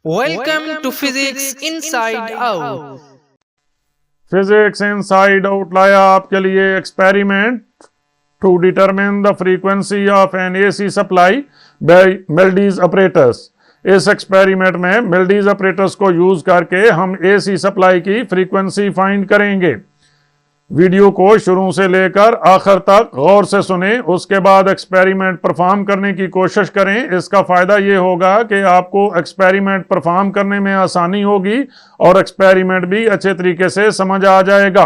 Welcome to Physics Inside Out. Physics inside out लाया आपके लिए experiment to determine the frequency of an AC supply by Melde's operators. इस experiment में Melde's operators को use करके हम एसी सप्लाई की फ्रीक्वेंसी फाइंड करेंगे। वीडियो को शुरू से लेकर आखिर तक गौर से सुने, उसके बाद एक्सपेरिमेंट परफॉर्म करने की कोशिश करें। इसका फ़ायदा ये होगा कि आपको एक्सपेरिमेंट परफॉर्म करने में आसानी होगी और एक्सपेरिमेंट भी अच्छे तरीके से समझ आ जाएगा।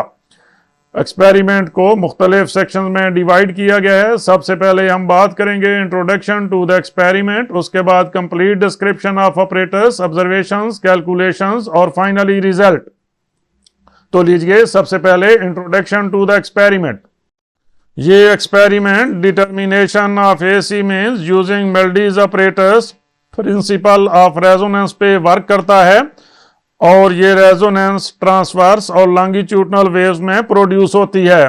एक्सपेरिमेंट को मुख्तलिफ सेक्शन में डिवाइड किया गया है। सबसे पहले हम बात करेंगे इंट्रोडक्शन टू द एक्सपेरिमेंट, उसके बाद complete description of operators, observations, calculations और फाइनली रिजल्ट। तो लीजिए सबसे पहले इंट्रोडक्शन टू द एक्सपेरिमेंट। ये experiment determination of AC mains using Melde's operators principle of resonance पे वर्क करता है और ये रेजोनेंस ट्रांसवर्स और लॉन्गिट्यूडनल वेव्स में प्रोड्यूस होती है।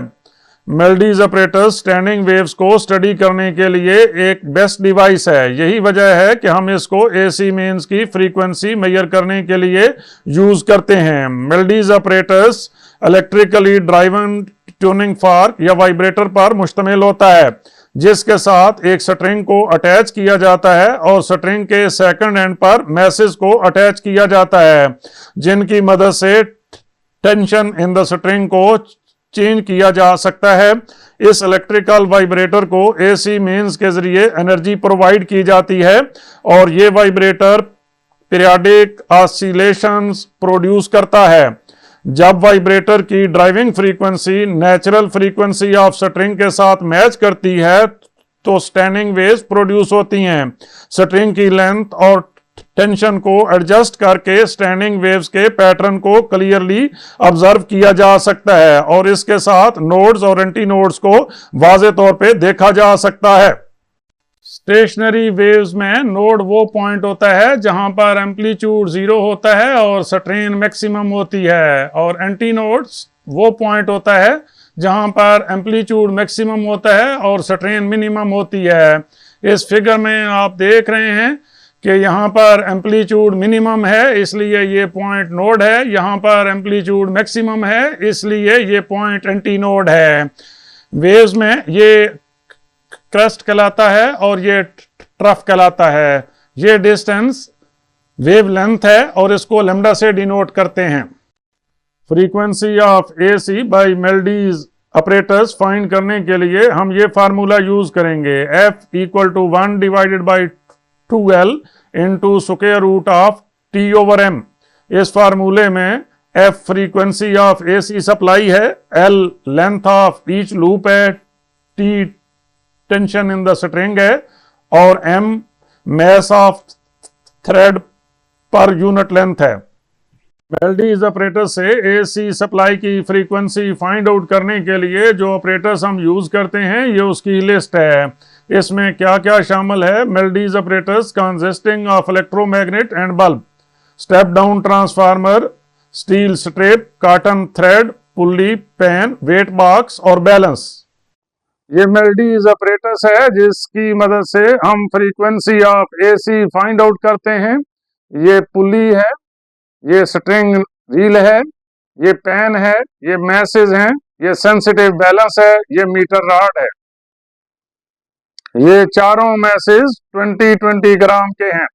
मेल्डीज ऑपरेटर्स स्टैंडिंग वेव्स को स्टडी करने के लिए एक बेस्ट डिवाइस है। यही वजह है कि हम इसको एसी मींस की फ्रीक्वेंसी मेजर करने के लिए यूज करते हैं। Melde's operators electrically driven tuning fork या वाइब्रेटर पर मुश्तमिल होता है, जिसके साथ एक स्ट्रिंग को अटैच किया जाता है और स्ट्रिंग के सेकंड एंड पर मैसेज को अटैच किया जाता है, जिनकी मदद से टेंशन इन द स्ट्रिंग को चेंज किया जा सकता है। इस इलेक्ट्रिकल वाइब्रेटर को एसी मींस के जरिए एनर्जी प्रोवाइड की जाती है और ये वाइब्रेटर पीरियोडिक ऑसिलेशंस प्रोड्यूस करता है। जब वाइब्रेटर की driving frequency natural frequency of string के साथ मैच करती है तो स्टैंडिंग वेव्स प्रोड्यूस होती हैं। स्ट्रिंग की लेंथ और टेंशन को एडजस्ट करके स्टैंडिंग वेव्स के पैटर्न को क्लियरली ऑब्जर्व किया जा सकता है और इसके साथ नोड्स और एंटी नोड्स को वाज़े तौर पे देखा जा सकता है। स्टेशनरी वेव्स में नोड वो पॉइंट होता है जहां पर एम्पलीट्यूड 0 होता है और स्ट्रेन मैक्सिमम होती है, और एंटी नोड्स वो पॉइंट होता है जहां पर एम्पलीट्यूड मैक्सिमम होता है और स्ट्रेन मिनिमम होती है। इस फिगर में आप देख रहे हैं कि यहाँ पर एम्पलीट्यूड मिनिमम है इसलिए ये पॉइंट नोड है, यहाँ पर एम्पलीट्यूड मैक्सिमम है इसलिए ये पॉइंट एंटी नोड है। वेव्स में ये क्रेस्ट कहलाता है और ये ट्रफ कहलाता है। ये डिस्टेंस वेव लेंथ है और इसको लैम्डा से डिनोट करते हैं। Frequency of AC by Melde's operators find करने के लिए हम ये फार्मूला यूज करेंगे, F = 1 divided by 2L into square root of T/M। इस फार्मूले में F frequency of AC supply है, L length of each loop है, T tension in the string है और M mass of thread per unit length है। Melde's operator से AC supply की फ्रीक्वेंसी फाइंड आउट करने के लिए जो ऑपरेटर्स हम यूज करते हैं ये उसकी लिस्ट है। इसमें क्या क्या शामिल है? Melde's operators consisting of electromagnet and bulb, step down transformer, steel strip, cotton thread, pulley, pen, weight box और बैलेंस। ये मेल्डीज ऑपरेटर्स है जिसकी मदद से हम frequency of AC find out करते हैं। ये पुल्ली है, ये स्ट्रिंग रील है, ये पेन है, ये मैसेज है, ये सेंसिटिव बैलेंस है, ये मीटर रॉड है। ये चारों मैसेज 20-20 ग्राम के हैं।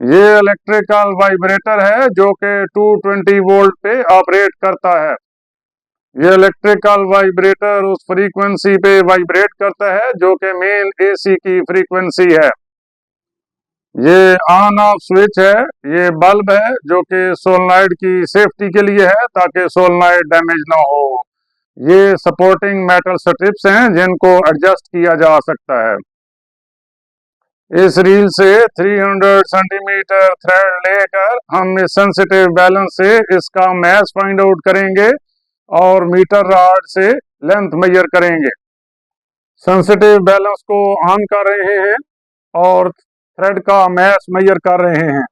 ये इलेक्ट्रिकल वाइब्रेटर है जो कि 220 वोल्ट पे ऑपरेट करता है। ये इलेक्ट्रिकल वाइब्रेटर उस फ्रीक्वेंसी पे वाइब्रेट करता है जो कि मेन एसी की फ्रीक्वेंसी है। ये ऑन ऑफ स्विच है, ये बल्ब है जो कि सोलनॉइड की सेफ्टी के लिए है ताकि सोलनॉइड डैमेज ना हो। ये सपोर्टिंग मेटल स्ट्रिप्स हैं जिनको एडजस्ट किया जा सकता है। इस रील से 300 सेंटीमीटर थ्रेड लेकर हम इस सेंसिटिव बैलेंस से इसका मैस फाइंड आउट करेंगे और मीटर रॉड से लेंथ मेजर करेंगे। सेंसिटिव बैलेंस को ऑन कर रहे हैं और थ्रेड का मैस मेजर कर रहे हैं।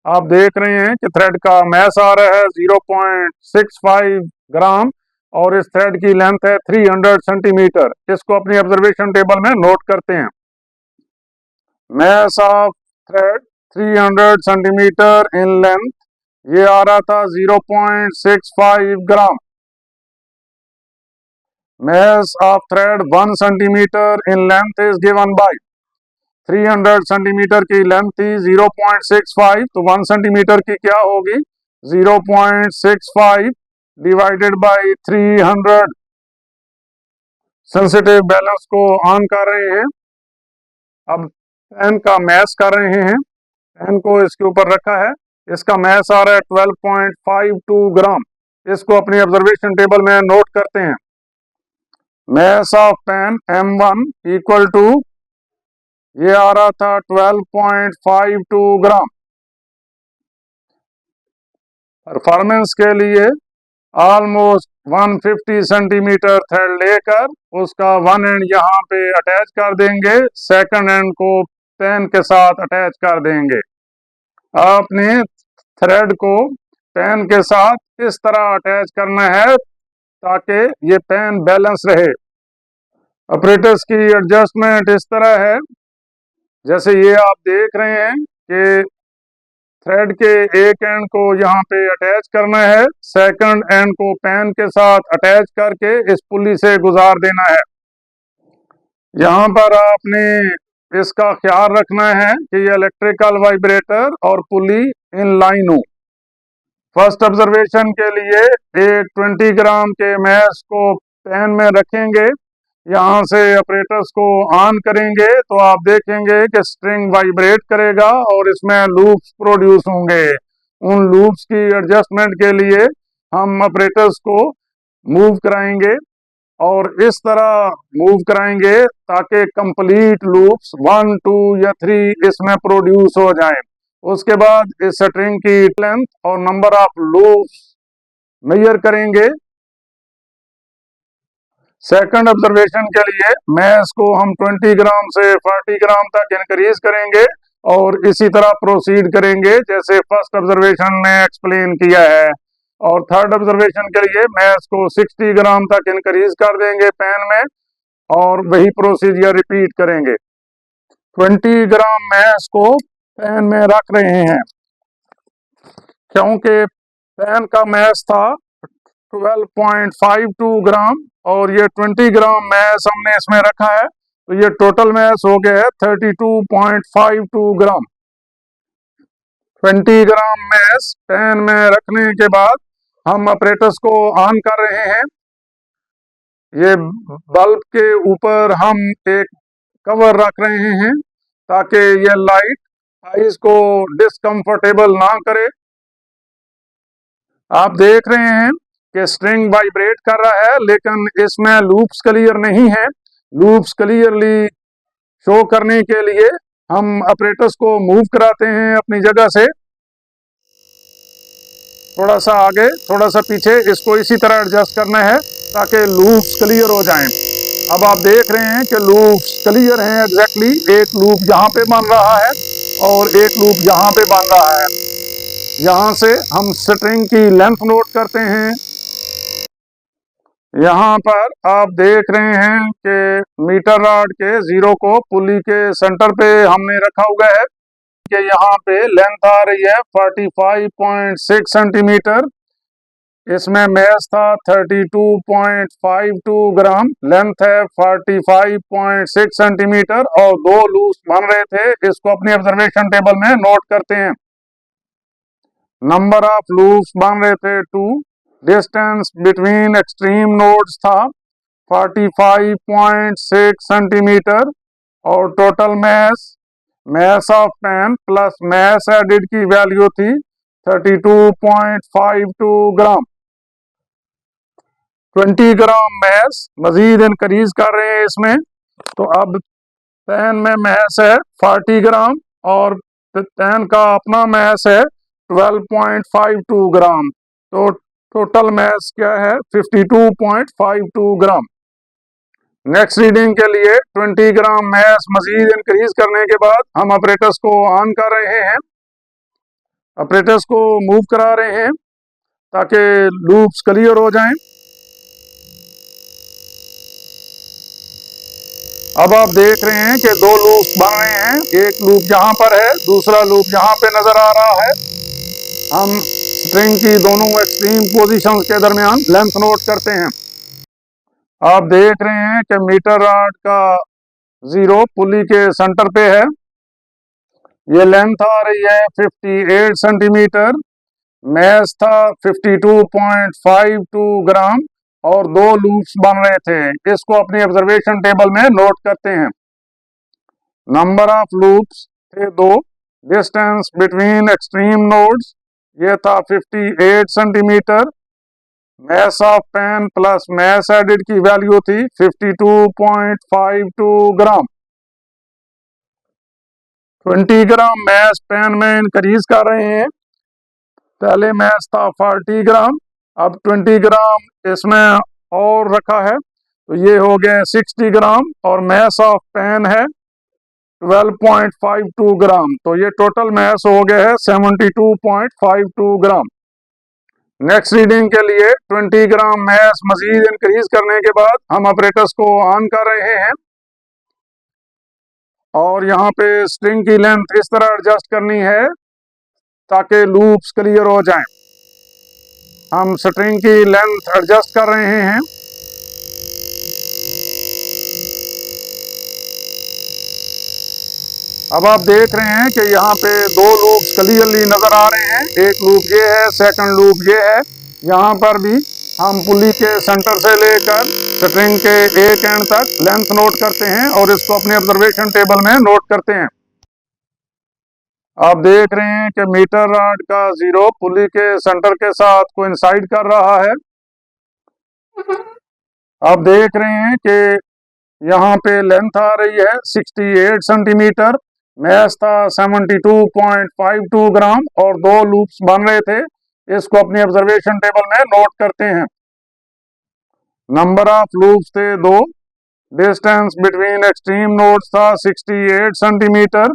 आप देख रहे हैं कि थ्रेड का मैस आ रहा है 0.65 ग्राम और इस थ्रेड की लेंथ है 300 सेंटीमीटर। इसको अपनी ऑब्जर्वेशन टेबल में नोट करते हैं। Mass of thread 300 centimetre in length, ये आ रहा था 0.65 ग्राम। Mass of thread 1 centimeter in length is given by 300 centimetre की लेंथ थी 0.65, तो 1 सेंटीमीटर की क्या होगी 0.65 डिवाइडेड बाय 300। सेंसिटिव बैलेंस को ऑन कर रहे हैं। अब पेन का मैस कर रहे हैं। पेन को इसके ऊपर रखा है, इसका मैस आ रहा है 12.52 ग्राम। इसको अपनी ऑब्जर्वेशन टेबल में नोट करते हैं। Mass of pan M1 equal to, ये आ रहा था 12.52 ग्राम। परफॉर्मेंस के लिए ऑलमोस्ट 150 सेंटीमीटर थ्रेड लेकर उसका वन एंड यहाँ पे अटैच कर देंगे, सेकंड एंड को पेन के साथ अटैच कर देंगे। आपने थ्रेड को पेन के साथ इस तरह अटैच करना है ताकि ये पेन बैलेंस रहे। ऑपरेटर्स की एडजस्टमेंट इस तरह है, जैसे ये आप देख रहे हैं कि थ्रेड के एक एंड को यहाँ पे अटैच करना है, सेकंड एंड को पेन के साथ अटैच करके इस पुली से गुजार देना है। यहाँ पर आपने इसका ख्याल रखना है कि ये इलेक्ट्रिकल वाइब्रेटर और पुली इन लाइन हो। फर्स्ट ऑब्जर्वेशन के लिए एक 20 ग्राम के मैस को पेन में रखेंगे, यहाँ से ऑपरेटर्स को ऑन करेंगे तो आप देखेंगे कि स्ट्रिंग वाइब्रेट करेगा और इसमें लूप्स प्रोड्यूस होंगे। उन लूप्स की एडजस्टमेंट के लिए हम ऑपरेटर्स को मूव कराएंगे और इस तरह मूव कराएंगे ताकि कंप्लीट लूप्स 1, 2 या 3 इसमें प्रोड्यूस हो जाएं। उसके बाद इस स्ट्रिंग की लेंथ और नंबर ऑफ लूप्स मेजर करेंगे। सेकंड ऑब्जर्वेशन के लिए मैस को हम 20 ग्राम से 40 ग्राम तक इंक्रीज करेंगे और इसी तरह प्रोसीड करेंगे जैसे फर्स्ट ऑब्जर्वेशन में एक्सप्लेन किया है। और थर्ड ऑब्जर्वेशन के लिए मैस को 60 ग्राम तक इंक्रीज कर देंगे पेन में और वही प्रोसीजर रिपीट करेंगे। 20 ग्राम मैस को पेन में रख रहे हैं क्योंकि पेन का मैस था 12.52 ग्राम और ये 20 ग्राम मैस हमने इसमें रखा है, तो ये टोटल मैस हो गया है 32.52 ग्राम। 20 ग्राम मैस पेन में रखने के बाद हम ऑपरेटर्स को ऑन कर रहे हैं। ये बल्ब के ऊपर हम एक कवर रख रहे हैं ताकि ये लाइट आइज को डिस्कंफर्टेबल ना करे। आप देख रहे हैं कि स्ट्रिंग वाइब्रेट कर रहा है लेकिन इसमें लूप्स क्लियर नहीं है। लूप्स क्लियरली शो करने के लिए हम ऑपरेटर्स को मूव कराते हैं अपनी जगह से, थोड़ा सा आगे थोड़ा सा पीछे, इसको इसी तरह एडजस्ट करना है ताकि लूप्स क्लियर हो जाएं। अब आप देख रहे हैं कि लूप्स क्लियर हैं एग्जैक्टली। एक लूप यहाँ पे बन रहा है और एक लूप यहाँ पे बन रहा है। यहाँ से हम स्ट्रिंग की लेंथ नोट करते हैं। यहाँ पर आप देख रहे हैं कि मीटर रॉड के जीरो को पुली के सेंटर पे हमने रखा हुआ है कि यहाँ पे लेंथ आ रही है 45.6 सेंटीमीटर। इसमें मैस था 32.52 ग्राम, लेंथ है 45.6 सेंटीमीटर और दो लूप्स बन रहे थे। इसको अपनी ऑब्जर्वेशन टेबल में नोट करते हैं। नंबर ऑफ लूप्स बन रहे थे 2। डिस्टेंस बिटवीन एक्सट्रीम नोड्स था 45.6 सेंटीमीटर और total mass of pan plus mass added की वैल्यू थी 32.52 ग्राम। 20 ग्राम मैस मजीद इंक्रीज कर रहे हैं इसमें, तो अब पेन में मैस है 40 ग्राम और पेन का अपना मैस है 12.52 ग्राम, तो टोटल मैस क्या है 52.52 ग्राम। नेक्स्ट रीडिंग के लिए 20 ग्राम मैस मजीद इंक्रीज करने के बाद हम ऑपरेटर्स को ऑन कर रहे हैं, ऑपरेटर्स को मूव करा रहे हैं ताकि लूप्स क्लियर हो जाएं। अब आप देख रहे हैं कि दो लूप बन रहे हैं, एक लूप यहाँ पर है, दूसरा लूप यहाँ पे नजर आ रहा है। हम स्ट्रिंग की दोनों एक्सट्रीम पोजीशंस के दरमियान लेंथ नोट करते हैं। आप देख रहे हैं कि मीटर रॉड का 0 पुली के सेंटर पे है। ये लेंथ आ रही है 58 सेंटीमीटर, मैस था 52.52 ग्राम और दो लूप्स बन रहे थे। इसको अपनी ऑब्जर्वेशन टेबल में नोट करते हैं। नंबर ऑफ लूप्स थे 2। डिस्टेंस बिटवीन एक्सट्रीम नोड्स ये था 58 centimetre. Mass of pan plus mass added की वैल्यू थी 52.52 ग्राम। 20 ग्राम मैस पेन में इंक्रीज कर रहे हैं। पहले मैस था 40 ग्राम, अब 20 ग्राम इसमें और रखा है, तो ये हो गए 60 ग्राम और मैस ऑफ पेन है 12.52 ग्राम, तो ये टोटल मैस हो गया है 72.52 ग्राम। नेक्स्ट रीडिंग के लिए 20 ग्राम मैस मजीद इंक्रीज करने के बाद हम ऑपरेटर्स को ऑन कर रहे हैं और यहाँ पे स्ट्रिंग की लेंथ इस तरह एडजस्ट करनी है ताकि लूप्स क्लियर हो जाएं। हम स्ट्रिंग की लेंथ एडजस्ट कर रहे हैं। अब आप देख रहे हैं कि यहाँ पे दो लूप्स क्लियरली नजर आ रहे हैं। एक लूप ये है, सेकंड लूप ये है। यहाँ पर भी हम पुली के सेंटर से लेकर स्ट्रिंग के एक एंड तक लेंथ नोट करते हैं और इसको अपने ऑब्जर्वेशन टेबल में नोट करते हैं। आप देख रहे हैं कि मीटर रॉड का 0 पुली के सेंटर के साथ कोइंसाइड कर रहा है। आप देख रहे हैं कि यहाँ पे लेंथ आ रही है 68 सेंटीमीटर, मैस था 72.52 ग्राम और दो लूप्स बन रहे थे। इसको अपनी ऑब्जर्वेशन टेबल में नोट करते हैं। नंबर ऑफ लूप्स थे 2। डिस्टेंस बिटवीन एक्सट्रीम नोड्स था 68 सेंटीमीटर,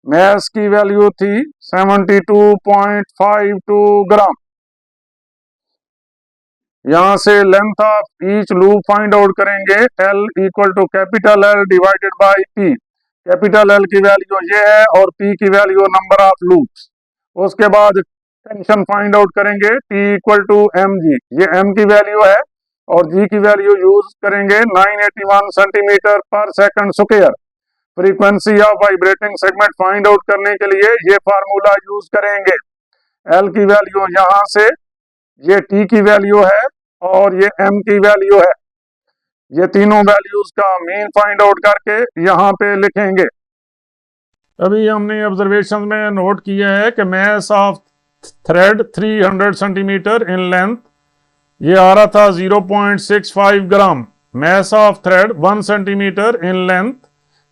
मैस की वैल्यू थी 72.52 ग्राम। यहां से length of each loop find out करेंगे। L equal to capital L divided by P। Capital L की वैल्यू ये है और P की वैल्यू नंबर ऑफ लूप्स। उसके बाद टेंशन फाइंड आउट करेंगे T इक्वल टू mg, ये m की वैल्यू है और g की वैल्यू यूज करेंगे 981 सेंटीमीटर पर second square. Frequency of vibrating segment find out करने के लिए ये फार्मूला यूज करेंगे। L की वैल्यू यहां से, ये T की वैल्यू है और ये M की वैल्यू है। ये तीनों वैल्यूज का मीन फाइंड आउट करके यहाँ पे लिखेंगे। अभी हमने ऑब्जर्वेशन में नोट किया है कि mass of thread 300 centimetre in length, ये आ रहा था 0.65 gram. Mass of thread 1 centimetre in length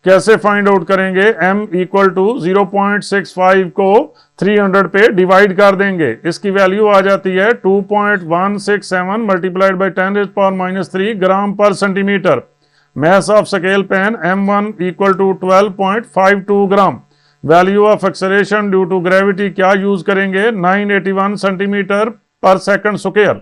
कैसे फाइंड आउट करेंगे? m इक्वल टू 0.65 को 300 पे डिवाइड कर देंगे। इसकी वैल्यू आ जाती है 2.167 मल्टीप्लाइड बाई 10⁻³ ग्राम पर centimetre. Mass of scale pan m1 equal to 12.52 gram. Value of acceleration due to gravity क्या यूज करेंगे? 981 सेंटीमीटर पर सेकंड स्क्वायर।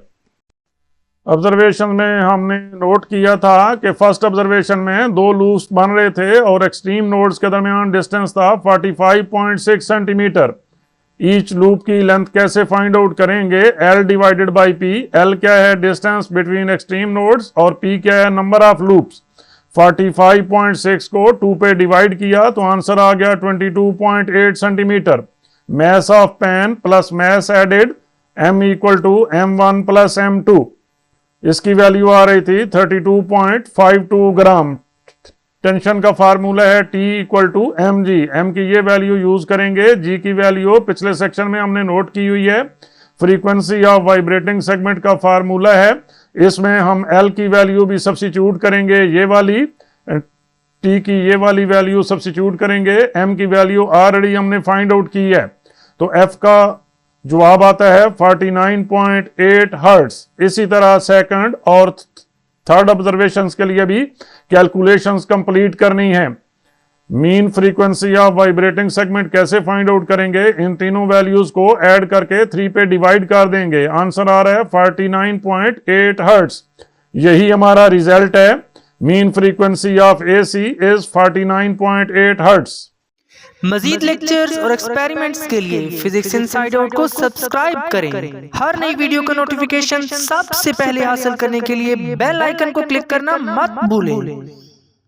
ऑब्जर्वेशन में हमने नोट किया था कि फर्स्ट ऑब्जर्वेशन में दो लूप्स बन रहे थे और एक्सट्रीम नोड्स के दरमियान डिस्टेंस था 45.6 सेंटीमीटर। ईच लूप की लेंथ कैसे फाइंड आउट करेंगे? L divided by P। L क्या है? डिस्टेंस बिटवीन एक्सट्रीम नोड्स और P क्या है? Number of loops. 45.6 को 2 पे डिवाइड किया तो आंसर आ गया 22.8 centimetre. Mass of pan plus mass added M equal to M1 plus M2। इसकी वैल्यू आ रही थी 32.52 ग्राम। टेंशन का फार्मूला है T equal to mg। m की ये वैल्यू यूज करेंगे। g की वैल्यू पिछले सेक्शन में हमने नोट की हुई है। फ्रीक्वेंसी ऑफ वाइब्रेटिंग सेगमेंट का फार्मूला है, इसमें हम L की वैल्यू भी सब्स्टिट्यूट करेंगे, ये वाली T की ये वाली वैल्यू सब्स्टिट्यूट करेंगे। m की वैल्यू ऑलरेडी हमने फाइंड आउट की है, तो f का जवाब आता है 49.8 हर्ट्ज। इसी तरह सेकंड और थर्ड ऑब्जर्वेशंस के लिए भी कैलकुलेशंस कंप्लीट करनी है। Mean frequency of vibrating segment कैसे फाइंड आउट करेंगे? इन तीनों वैल्यूज को ऐड करके 3 पे डिवाइड कर देंगे। आंसर आ रहा है 49.8 हर्ट्ज। यही हमारा रिजल्ट है। Mean frequency of AC is 49.8 Hz. मजीद लेक्चर्स और एक्सपेरिमेंट्स के लिए फिजिक्स इनसाइड आउट को सब्सक्राइब करें। हर नई वीडियो का नोटिफिकेशन सबसे पहले हासिल करने के लिए बेल आइकन को क्लिक करना मत भूलें।